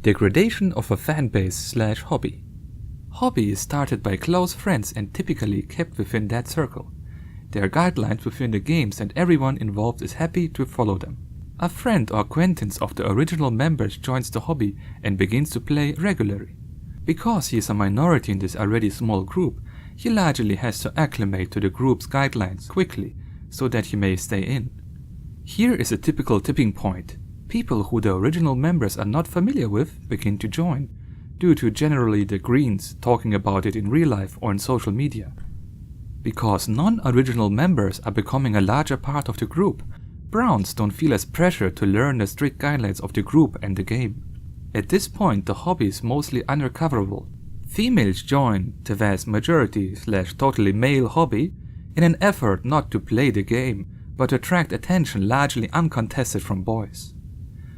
Degradation of a fanbase/hobby. Hobby is started by close friends and typically kept within that circle. There are guidelines within the games and everyone involved is happy to follow them. A friend or acquaintance of the original members joins the hobby and begins to play regularly. Because he is a minority in this already small group, he largely has to acclimate to the group's guidelines quickly so that he may stay in. Here is a typical tipping point. People who the original members are not familiar with begin to join, due to generally the Greens talking about it in real life or in social media. Because non-original members are becoming a larger part of the group, Browns don't feel as pressure to learn the strict guidelines of the group and the game. At this point the hobby is mostly unrecoverable. Females join the vast majority/totally male hobby in an effort not to play the game, but to attract attention largely uncontested from boys.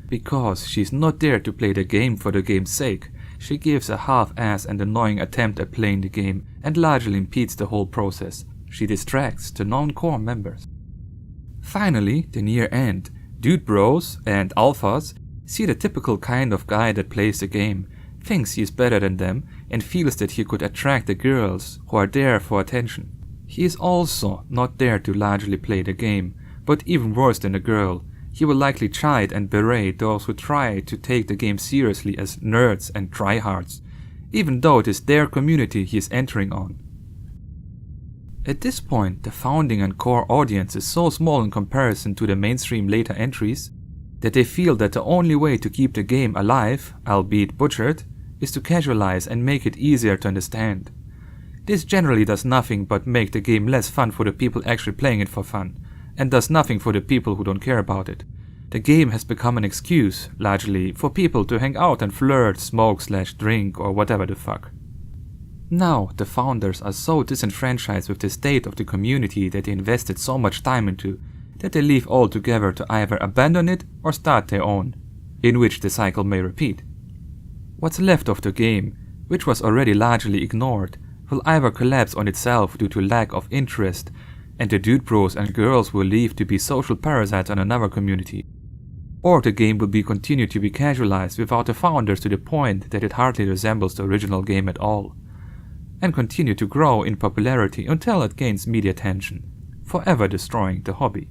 Because she's not there to play the game for the game's sake, she gives a half-assed and annoying attempt at playing the game and largely impedes the whole process. She distracts the non-core members. Finally, the near end, dude bros and alphas see the typical kind of guy that plays the game, thinks he is better than them and feels that he could attract the girls who are there for attention. He is also not there to largely play the game, but even worse than a girl, he will likely chide and berate those who try to take the game seriously as nerds and tryhards, even though it is their community he is entering on. At this point, the founding and core audience is so small in comparison to the mainstream later entries that they feel that the only way to keep the game alive, albeit butchered, is to casualize and make it easier to understand. This generally does nothing but make the game less fun for the people actually playing it for fun, and does nothing for the people who don't care about it. The game has become an excuse, largely, for people to hang out and flirt, smoke/drink or whatever the fuck. Now, the founders are so disenfranchised with the state of the community that they invested so much time into, that they leave altogether to either abandon it or start their own, in which the cycle may repeat. What's left of the game, which was already largely ignored, will either collapse on itself due to lack of interest, and the dude bros and girls will leave to be social parasites on another community. Or the game will be continued to be casualized without the founders to the point that it hardly resembles the original game at all, and continue to grow in popularity until it gains media attention, forever destroying the hobby.